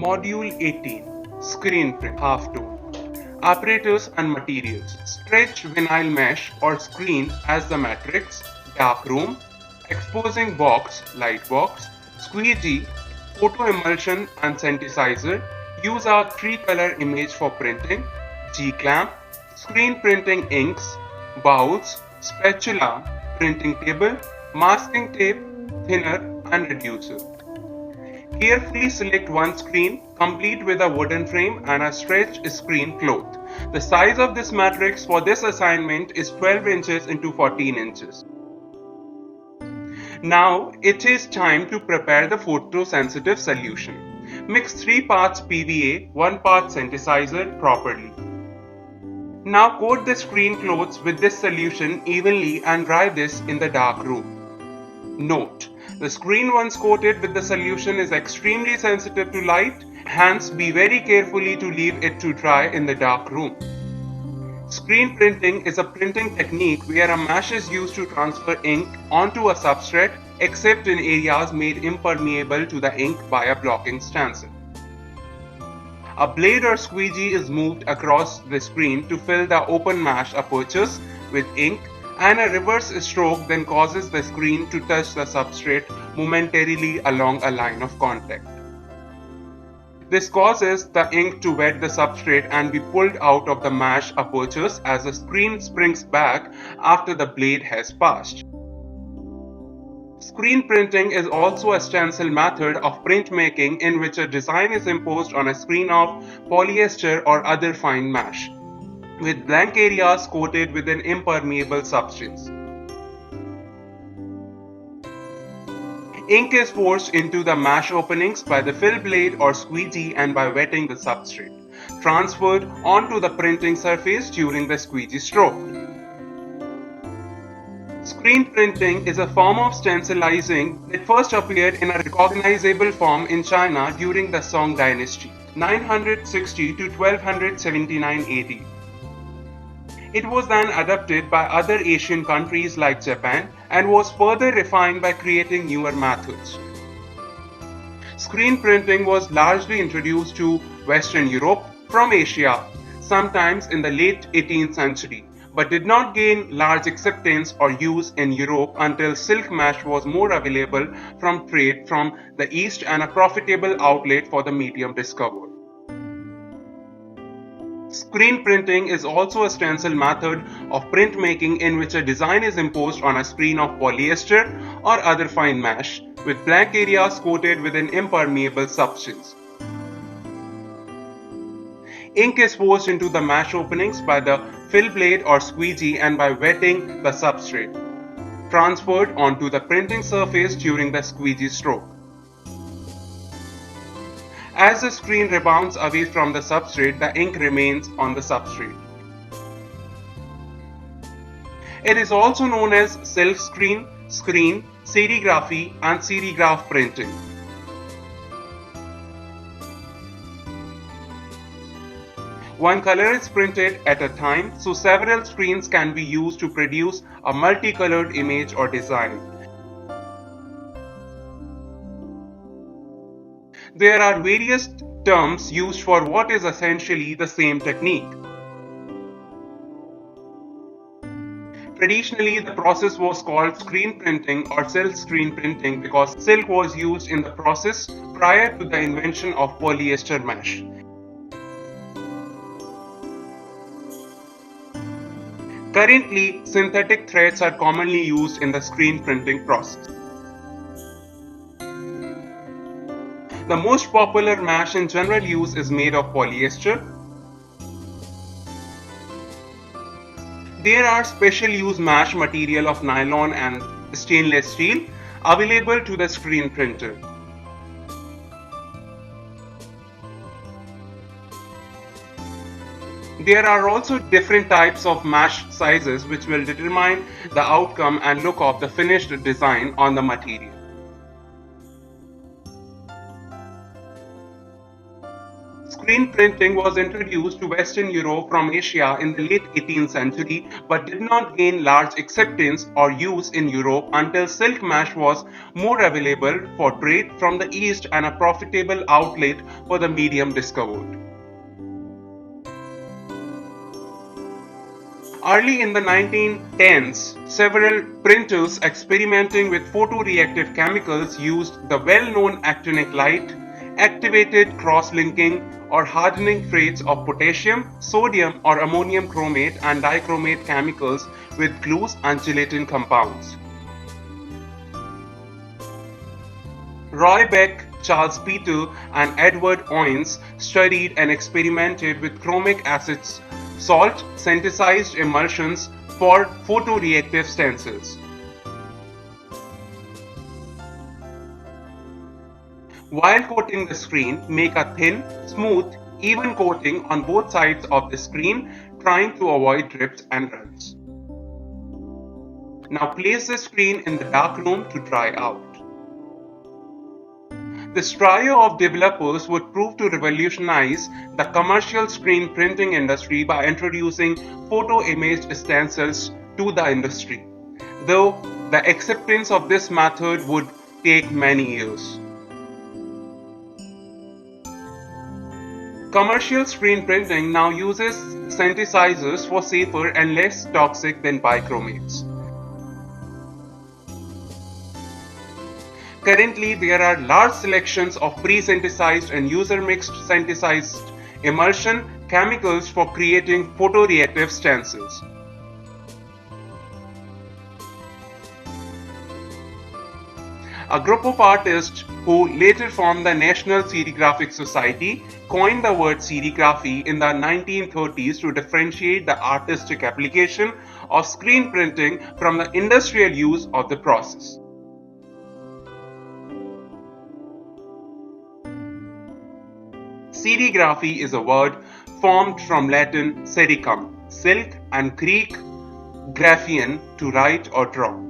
Module 18 Screen Print Half Tone Apparatus and Materials Stretch vinyl mesh or screen as the matrix, dark room, exposing box, light box, squeegee, photo emulsion and synthesizer, use our 3-color image for printing, G-clamp, screen printing inks, bowls, spatula, printing table, masking tape, thinner and reducer. Carefully select one screen, complete with a wooden frame and a stretched screen cloth. The size of this matrix for this assignment is 12 inches into 14 inches. Now it is time to prepare the photosensitive solution. Mix 3 parts PVA, 1 part synthesizer properly. Now coat the screen cloths with this solution evenly and dry this in the dark room. Note: the screen once coated with the solution is extremely sensitive to light, hence be very carefully to leave it to dry in the dark room. Screen printing is a printing technique where a mesh is used to transfer ink onto a substrate except in areas made impermeable to the ink by a blocking stencil. A blade or squeegee is moved across the screen to fill the open mesh apertures with ink, and a reverse stroke then causes the screen to touch the substrate momentarily along a line of contact. This causes the ink to wet the substrate and be pulled out of the mesh apertures as the screen springs back after the blade has passed. Screen printing is also a stencil method of printmaking in which a design is imposed on a screen of polyester or other fine mesh, with blank areas coated with an impermeable substance. Ink is forced into the mesh openings by the fill blade or squeegee and by wetting the substrate, transferred onto the printing surface during the squeegee stroke. Screen printing is a form of stencilizing that first appeared in a recognizable form in China during the Song dynasty, 960 to 1279 AD. It was then adopted by other Asian countries like Japan and was further refined by creating newer methods. Screen printing was largely introduced to Western Europe from Asia, sometimes in the late 18th century, but did not gain large acceptance or use in Europe until silk mesh was more available from trade from the East and a profitable outlet for the medium discovered. Screen printing is also a stencil method of printmaking in which a design is imposed on a screen of polyester or other fine mesh, with blank areas coated with an impermeable substance. Ink is forced into the mesh openings by the fill blade or squeegee and by wetting the substrate, transferred onto the printing surface during the squeegee stroke. As the screen rebounds away from the substrate, the ink remains on the substrate. It is also known as silk screen, serigraphy, and serigraph printing. One color is printed at a time, so several screens can be used to produce a multicolored image or design. There are various terms used for what is essentially the same technique. Traditionally, the process was called screen printing or silk screen printing because silk was used in the process prior to the invention of polyester mesh. Currently, synthetic threads are commonly used in the screen printing process. The most popular mesh in general use is made of polyester. There are special use mesh material of nylon and stainless steel available to the screen printer. There are also different types of mesh sizes which will determine the outcome and look of the finished design on the material. Screen printing was introduced to Western Europe from Asia in the late 18th century but did not gain large acceptance or use in Europe until silk mesh was more available for trade from the East and a profitable outlet for the medium discovered. Early in the 1910s, several printers experimenting with photoreactive chemicals used the well-known actinic light, activated cross-linking or hardening traits of potassium, sodium or ammonium chromate and dichromate chemicals with glues and gelatin compounds. Roy Beck, Charles Peter, and Edward Owens studied and experimented with chromic acids, salt, synthesized emulsions for photoreactive stencils. While coating the screen, make a thin, smooth, even coating on both sides of the screen, trying to avoid drips and runs. Now place the screen in the dark room to dry out. This trio of developers would prove to revolutionize the commercial screen printing industry by introducing photo-imaged stencils to the industry, though the acceptance of this method would take many years. Commercial screen printing now uses synthesizers for safer and less toxic than bichromates. Currently, there are large selections of pre-synthesized and user-mixed synthesized emulsion chemicals for creating photoreactive stencils. A group of artists who later formed the National Serigraphic Society coined the word serigraphy in the 1930s to differentiate the artistic application of screen printing from the industrial use of the process. Serigraphy is a word formed from Latin sericum, silk, and Greek graphein, to write or draw.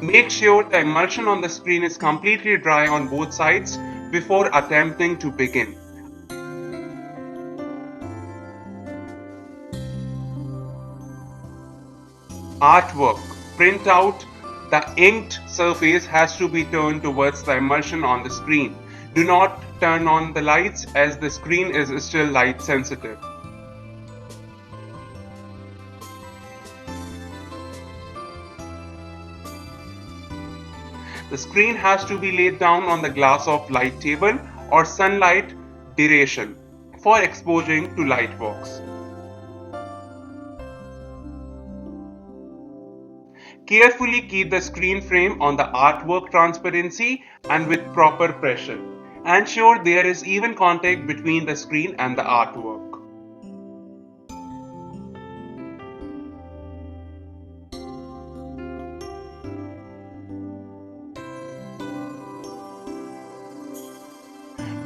Make sure the emulsion on the screen is completely dry on both sides before attempting to begin. Artwork. Print out. The inked surface has to be turned towards the emulsion on the screen. Do not turn on the lights as the screen is still light sensitive. The screen has to be laid down on the glass of light table or sunlight duration for exposing to light box. Carefully keep the screen frame on the artwork transparency and with proper pressure. Ensure there is even contact between the screen and the artwork.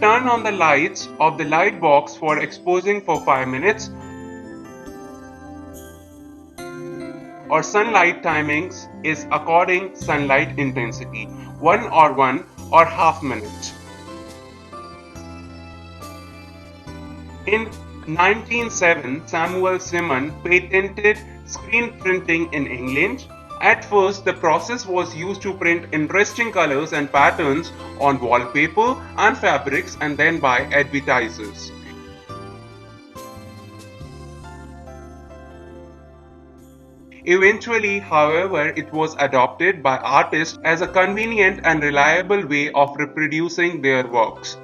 Turn on the lights of the light box for exposing for 5 minutes or sunlight timings is according sunlight intensity 1 or half minute. In 1907, Samuel Simon patented screen printing in England. At first, the process was used to print interesting colors and patterns on wallpaper and fabrics and then by advertisers. Eventually, however, it was adopted by artists as a convenient and reliable way of reproducing their works.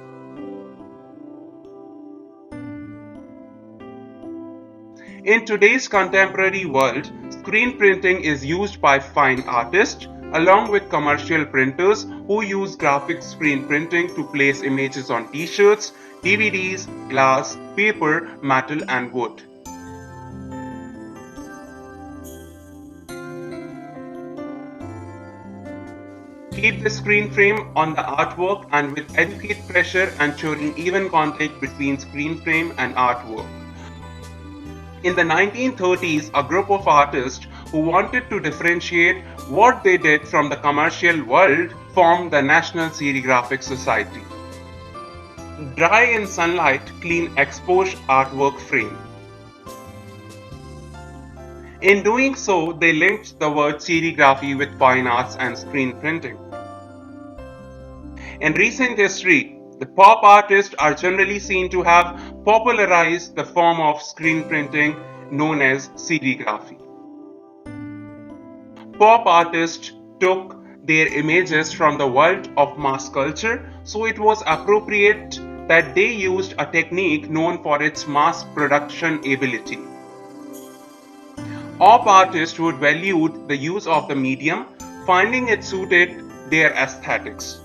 In today's contemporary world, screen printing is used by fine artists along with commercial printers who use graphic screen printing to place images on t-shirts, DVDs, glass, paper, metal and wood. Keep the screen frame on the artwork and with adequate pressure ensuring even contact between screen frame and artwork. In the 1930s, a group of artists who wanted to differentiate what they did from the commercial world, formed the National Serigraphic Society. Dry in sunlight, clean exposed artwork frame. In doing so, they linked the word serigraphy with fine arts and screen printing. In recent history, the pop artists are generally seen to have popularized the form of screen printing known as serigraphy. Pop artists took their images from the world of mass culture, so it was appropriate that they used a technique known for its mass production ability. Pop artists would value the use of the medium, finding it suited their aesthetics.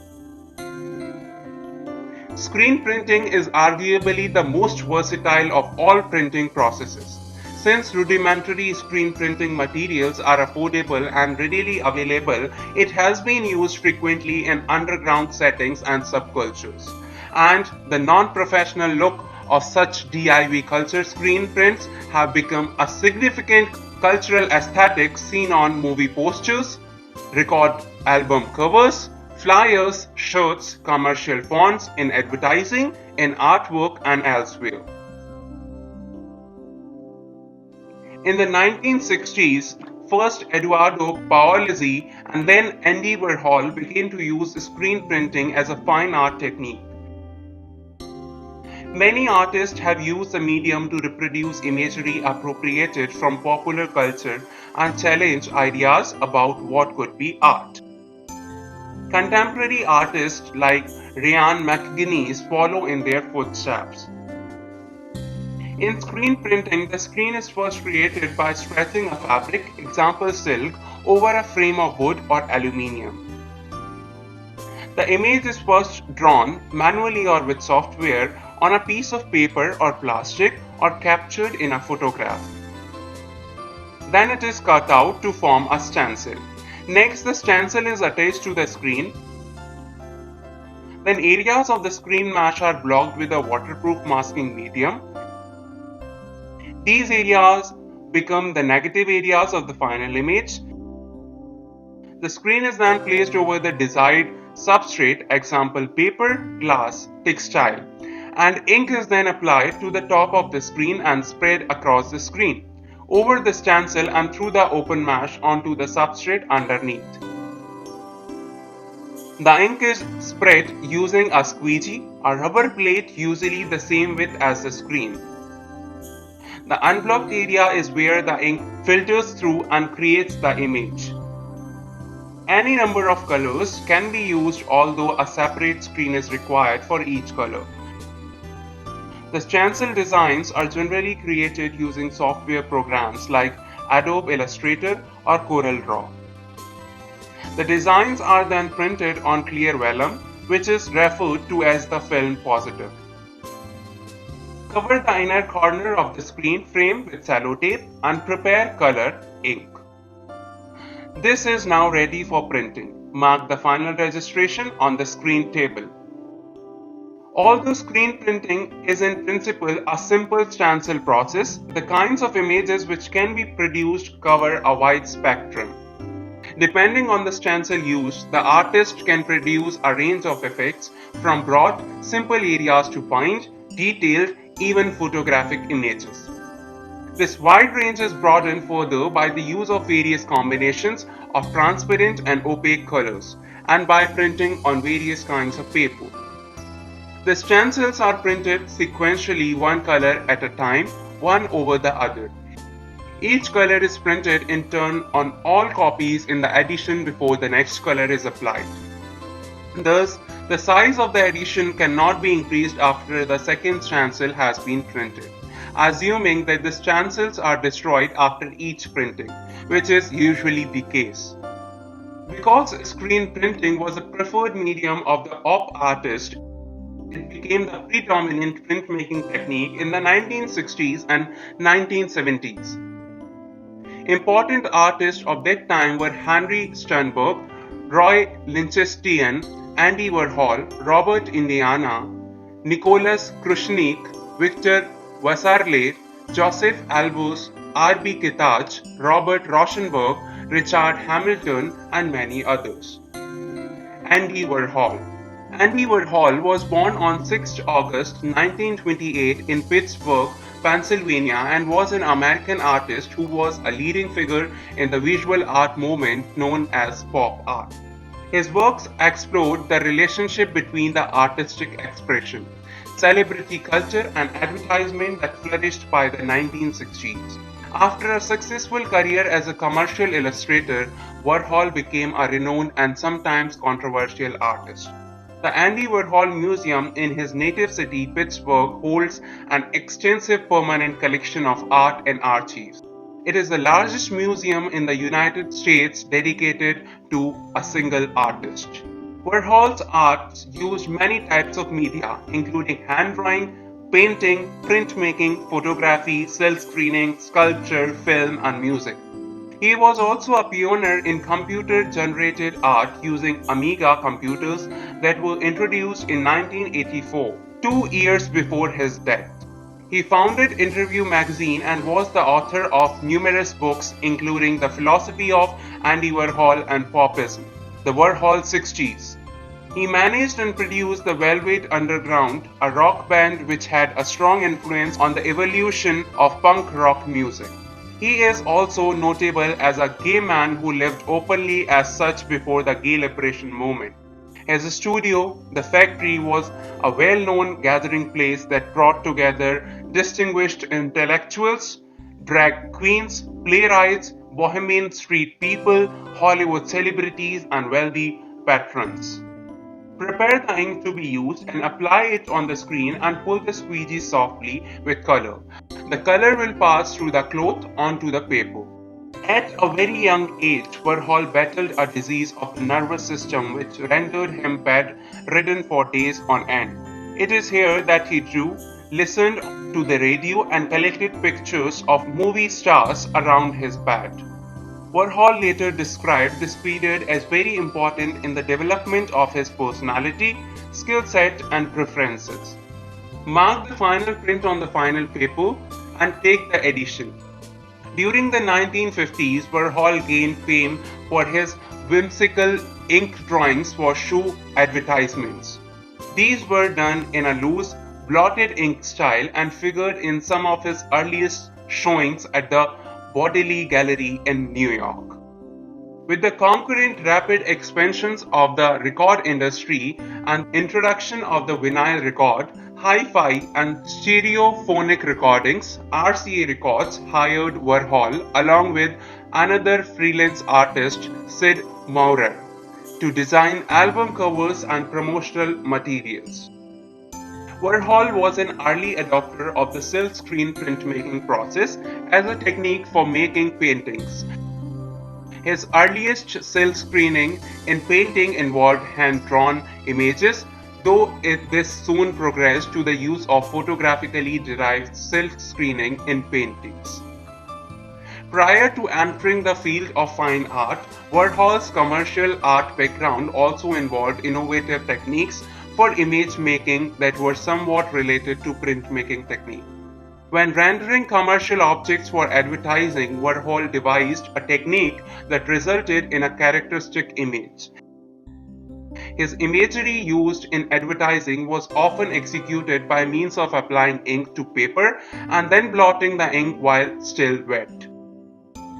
Screen printing is arguably the most versatile of all printing processes. Since rudimentary screen printing materials are affordable and readily available, it has been used frequently in underground settings and subcultures. And the non-professional look of such DIY culture screen prints have become a significant cultural aesthetic seen on movie posters, record album covers, flyers, shirts, commercial fonts, in advertising, in artwork, and elsewhere. In the 1960s, first Eduardo Paolozzi and then Andy Warhol began to use screen printing as a fine art technique. Many artists have used the medium to reproduce imagery appropriated from popular culture and challenge ideas about what could be art. Contemporary artists like Ryan McGuinness follow in their footsteps. In screen printing, the screen is first created by stretching a fabric, example silk, over a frame of wood or aluminium. The image is first drawn manually or with software on a piece of paper or plastic or captured in a photograph. Then it is cut out to form a stencil. Next, the stencil is attached to the screen. Then areas of the screen mesh are blocked with a waterproof masking medium. These areas become the negative areas of the final image. The screen is then placed over the desired substrate, example paper, glass, textile, and ink is then applied to the top of the screen and spread across the screen, over the stencil and through the open mesh onto the substrate underneath. The ink is spread using a squeegee, a rubber plate usually the same width as the screen. The unblocked area is where the ink filters through and creates the image. Any number of colors can be used, although a separate screen is required for each color. The stencil designs are generally created using software programs like Adobe Illustrator or CorelDRAW. The designs are then printed on clear vellum, which is referred to as the film positive. Cover the inner corner of the screen frame with sellotape and prepare color ink. This is now ready for printing. Mark the final registration on the screen table. Although screen printing is in principle a simple stencil process, the kinds of images which can be produced cover a wide spectrum. Depending on the stencil used, the artist can produce a range of effects from broad, simple areas to fine, detailed, even photographic images. This wide range is broadened further by the use of various combinations of transparent and opaque colors and by printing on various kinds of paper. The stencils are printed sequentially, one color at a time, one over the other. Each color is printed in turn on all copies in the edition before the next color is applied. Thus, the size of the edition cannot be increased after the second stencil has been printed, assuming that the stencils are destroyed after each printing, which is usually the case. Because screen printing was a preferred medium of the pop artist, it became the predominant printmaking technique in the 1960s and 1970s. Important artists of that time were Henry Sternberg, Roy Lichtenstein, Andy Warhol, Robert Indiana, Nicholas Krushnick, Victor Vasarely, Joseph Albus, R.B. Kitaj, Robert Rauschenberg, Richard Hamilton, and many others. Andy Warhol. Andy Warhol was born on 6 August 1928 in Pittsburgh, Pennsylvania, and was an American artist who was a leading figure in the visual art movement known as pop art. His works explored the relationship between the artistic expression, celebrity culture, and advertisement that flourished by the 1960s. After a successful career as a commercial illustrator, Warhol became a renowned and sometimes controversial artist. The Andy Warhol Museum in his native city, Pittsburgh, holds an extensive permanent collection of art and archives. It is the largest museum in the United States dedicated to a single artist. Warhol's art used many types of media, including hand drawing, painting, printmaking, photography, silk screening, sculpture, film, and music. He was also a pioneer in computer-generated art using Amiga computers that were introduced in 1984, 2 years before his death. He founded Interview magazine and was the author of numerous books including The Philosophy of Andy Warhol and Popism, The Warhol 60s. He managed and produced the Velvet Underground, a rock band which had a strong influence on the evolution of punk rock music. He is also notable as a gay man who lived openly as such before the gay liberation movement. His studio, The Factory, was a well-known gathering place that brought together distinguished intellectuals, drag queens, playwrights, bohemian street people, Hollywood celebrities, and wealthy patrons. Prepare the ink to be used and apply it on the screen and pull the squeegee softly with color. The color will pass through the cloth onto the paper. At a very young age, Warhol battled a disease of the nervous system which rendered him bedridden for days on end. It is here that he drew, listened to the radio, and collected pictures of movie stars around his bed. Warhol later described this period as very important in the development of his personality, skill set, and preferences. Mark the final print on the final paper and take the edition. During the 1950s, Warhol gained fame for his whimsical ink drawings for shoe advertisements. These were done in a loose, blotted ink style and figured in some of his earliest showings at the Bodley Gallery in New York. With the concurrent rapid expansions of the record industry and introduction of the vinyl record, hi-fi and stereophonic recordings, RCA Records hired Warhol along with another freelance artist, Sid Maurer, to design album covers and promotional materials. Warhol was an early adopter of the silk screen printmaking process as a technique for making paintings. His earliest silk screening in painting involved hand-drawn images, though this soon progressed to the use of photographically derived silk screening in paintings. Prior to entering the field of fine art, Warhol's commercial art background also involved innovative techniques for image making that were somewhat related to printmaking technique. When rendering commercial objects for advertising, Warhol devised a technique that resulted in a characteristic image. His imagery used in advertising was often executed by means of applying ink to paper and then blotting the ink while still wet.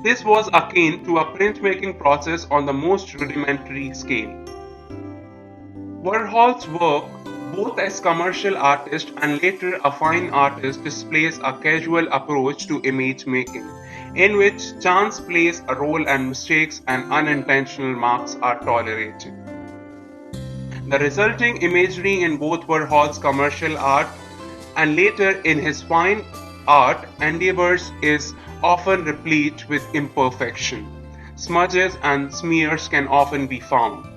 This was akin to a printmaking process on the most rudimentary scale. Warhol's work, both as commercial artist and later a fine artist, displays a casual approach to image making, in which chance plays a role and mistakes and unintentional marks are tolerated. The resulting imagery in both Warhol's commercial art and later in his fine art endeavors is often replete with imperfection. Smudges and smears can often be found.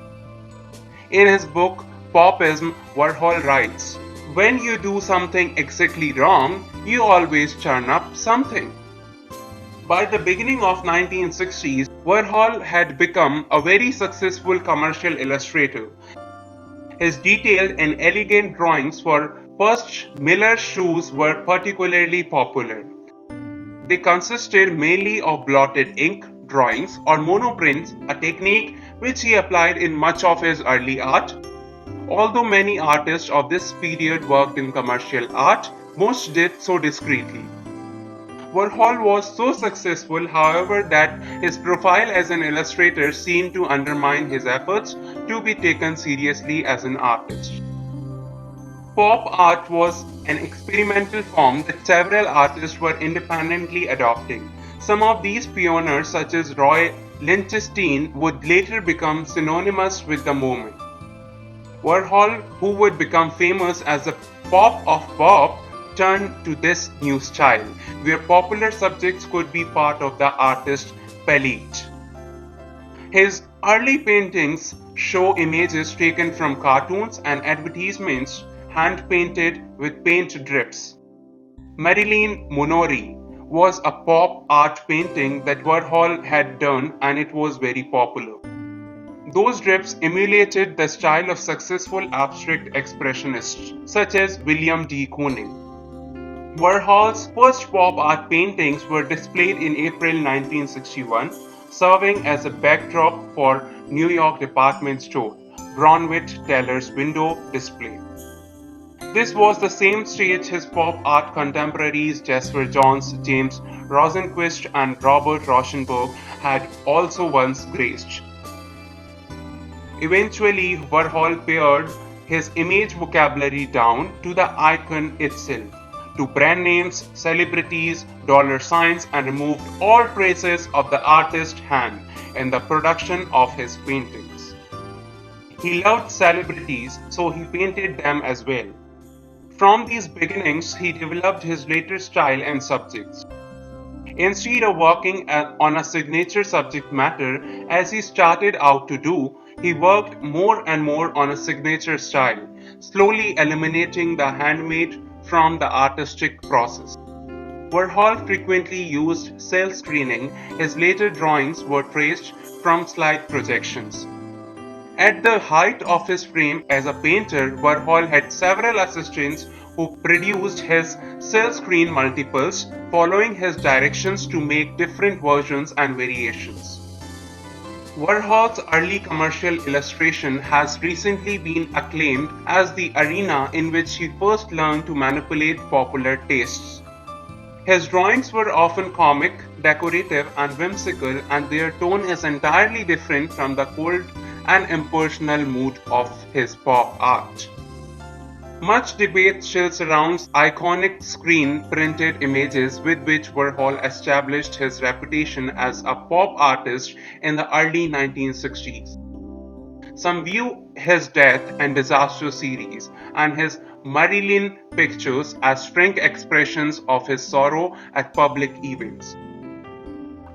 In his book Popism, Warhol writes, "When you do something exactly wrong, you always turn up something." By the beginning of 1960s, Warhol had become a very successful commercial illustrator. His detailed and elegant drawings for Pusch Miller shoes were particularly popular. They consisted mainly of blotted ink, drawings, or monoprints, a technique which he applied in much of his early art. Although many artists of this period worked in commercial art, most did so discreetly. Warhol was so successful, however, that his profile as an illustrator seemed to undermine his efforts to be taken seriously as an artist. Pop art was an experimental form that several artists were independently adopting. Some of these pioneers, such as Roy Lichtenstein, would later become synonymous with the moment. Warhol, who would become famous as the Pop of Pop, turned to this new style, where popular subjects could be part of the artist's palette. His early paintings show images taken from cartoons and advertisements, hand painted with paint drips. Marilyn Monroe was a pop art painting that Warhol had done, and it was very popular. Those drips emulated the style of successful abstract expressionists such as William D. Kooning. Warhol's first pop art paintings were displayed in April 1961, serving as a backdrop for New York department store Bromwich Teller's window display. This was the same stage his pop art contemporaries Jasper Johns, James Rosenquist, and Robert Rauschenberg had also once graced. Eventually, Warhol pared his image vocabulary down to the icon itself, to brand names, celebrities, dollar signs, and removed all traces of the artist's hand in the production of his paintings. He loved celebrities, so he painted them as well. From these beginnings, he developed his later style and subjects. Instead of working on a signature subject matter as he started out to do, he worked more and more on a signature style, slowly eliminating the handmade from the artistic process. Warhol frequently used cel screening. His later drawings were traced from slide projections. At the height of his fame as a painter, Warhol had several assistants who produced his cel screen multiples, following his directions to make different versions and variations. Warhol's early commercial illustration has recently been acclaimed as the arena in which he first learned to manipulate popular tastes. His drawings were often comic, decorative, and whimsical, and their tone is entirely different from the cold and impersonal mood of his pop art. Much debate still surrounds iconic screen printed images with which Warhol established his reputation as a pop artist in the early 1960s. Some view his Death and Disaster series and his Marilyn pictures as frank expressions of his sorrow at public events.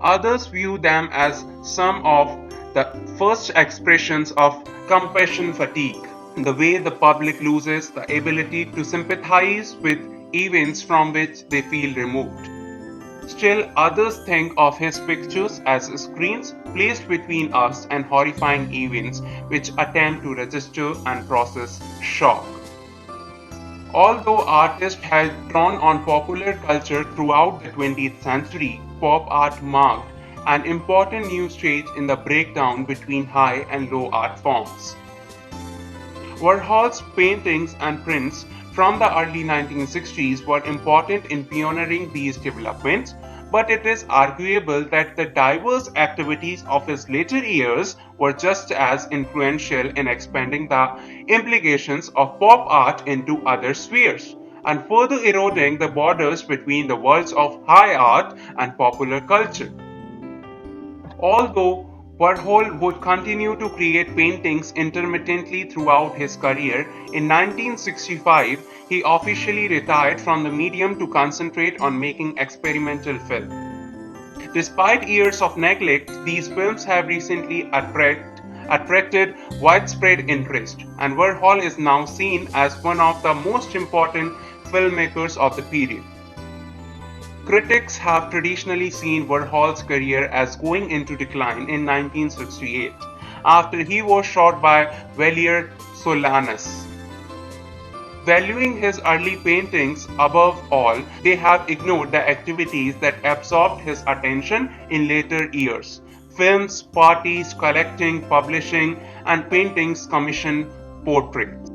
Others view them as some of the first expressions of compassion fatigue, the way the public loses the ability to sympathize with events from which they feel removed. Still, others think of his pictures as screens placed between us and horrifying events which attempt to register and process shock. Although artists had drawn on popular culture throughout the 20th century, pop art marked an important new stage in the breakdown between high and low art forms. Warhol's paintings and prints from the early 1960s were important in pioneering these developments, but it is arguable that the diverse activities of his later years were just as influential in expanding the implications of pop art into other spheres, and further eroding the borders between the worlds of high art and popular culture. Although Warhol would continue to create paintings intermittently throughout his career, in 1965 he officially retired from the medium to concentrate on making experimental film. Despite years of neglect, these films have recently attracted widespread interest, and Warhol is now seen as one of the most important filmmakers of the period. Critics have traditionally seen Warhol's career as going into decline in 1968 after he was shot by Valery Solanas. Valuing his early paintings above all, they have ignored the activities that absorbed his attention in later years: films, parties, collecting, publishing, and paintings commission portraits.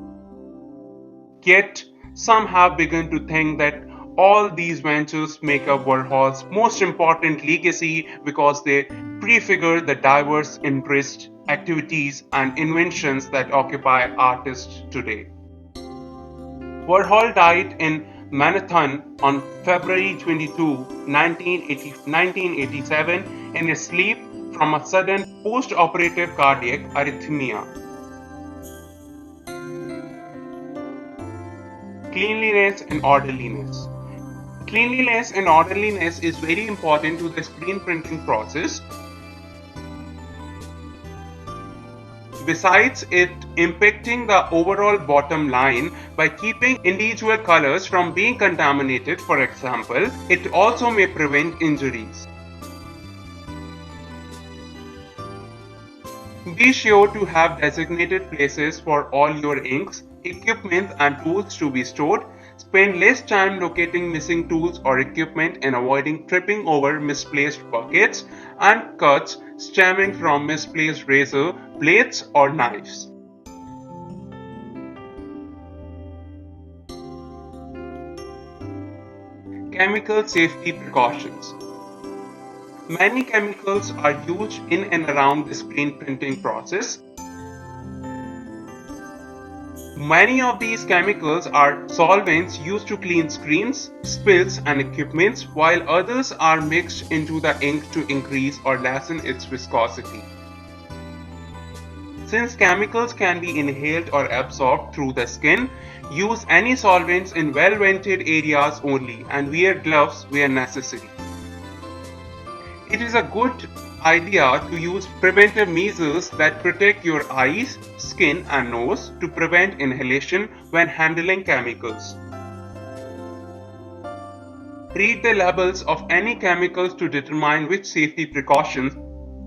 Yet, some have begun to think that all these ventures make up Warhol's most important legacy because they prefigure the diverse interests, activities, and inventions that occupy artists today. Warhol died in Manhattan on February 22, 1987, in his sleep from a sudden post-operative cardiac arrhythmia. Cleanliness and orderliness. Cleanliness and orderliness is very important to the screen printing process. Besides it impacting the overall bottom line by keeping individual colors from being contaminated, for example, it also may prevent injuries. Be sure to have designated places for all your inks, equipment, and tools to be stored. Spend less time locating missing tools or equipment and avoiding tripping over misplaced buckets and cuts stemming from misplaced razor blades or knives. Chemical safety precautions. Many chemicals are used in and around the screen printing process. Many of these chemicals are solvents used to clean screens, spills, and equipments, while others are mixed into the ink to increase or lessen its viscosity. Since chemicals can be inhaled or absorbed through the skin, use any solvents in well-vented areas only and wear gloves where necessary. It is a good idea to use preventive measures that protect your eyes, skin, and nose to prevent inhalation when handling chemicals. Read the labels of any chemicals to determine which safety precautions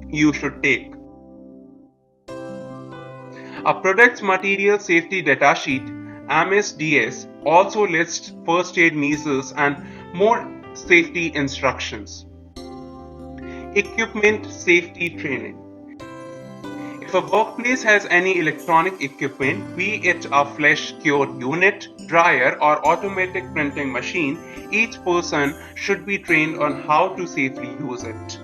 you should take. A product's material safety data sheet (MSDS) also lists first aid measures and more safety instructions. Equipment safety training. If a workplace has any electronic equipment, be it a flash cure unit, dryer, or automatic printing machine, each person should be trained on how to safely use it.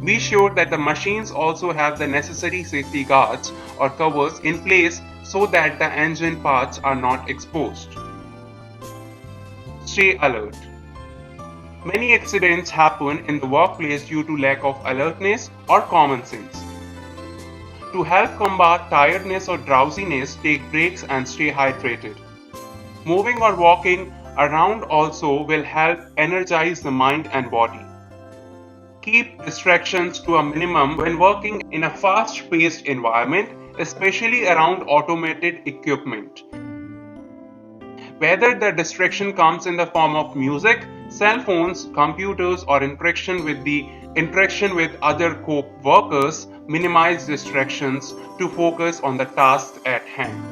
Be sure that the machines also have the necessary safety guards or covers in place so that the engine parts are not exposed. Stay alert. Many accidents happen in the workplace due to lack of alertness or common sense. To help combat tiredness or drowsiness, take breaks and stay hydrated. Moving or walking around also will help energize the mind and body. Keep distractions to a minimum when working in a fast-paced environment, especially around automated equipment. Whether the distraction comes in the form of music, cell phones, computers, or interaction with other co-workers, minimize distractions to focus on the task at hand.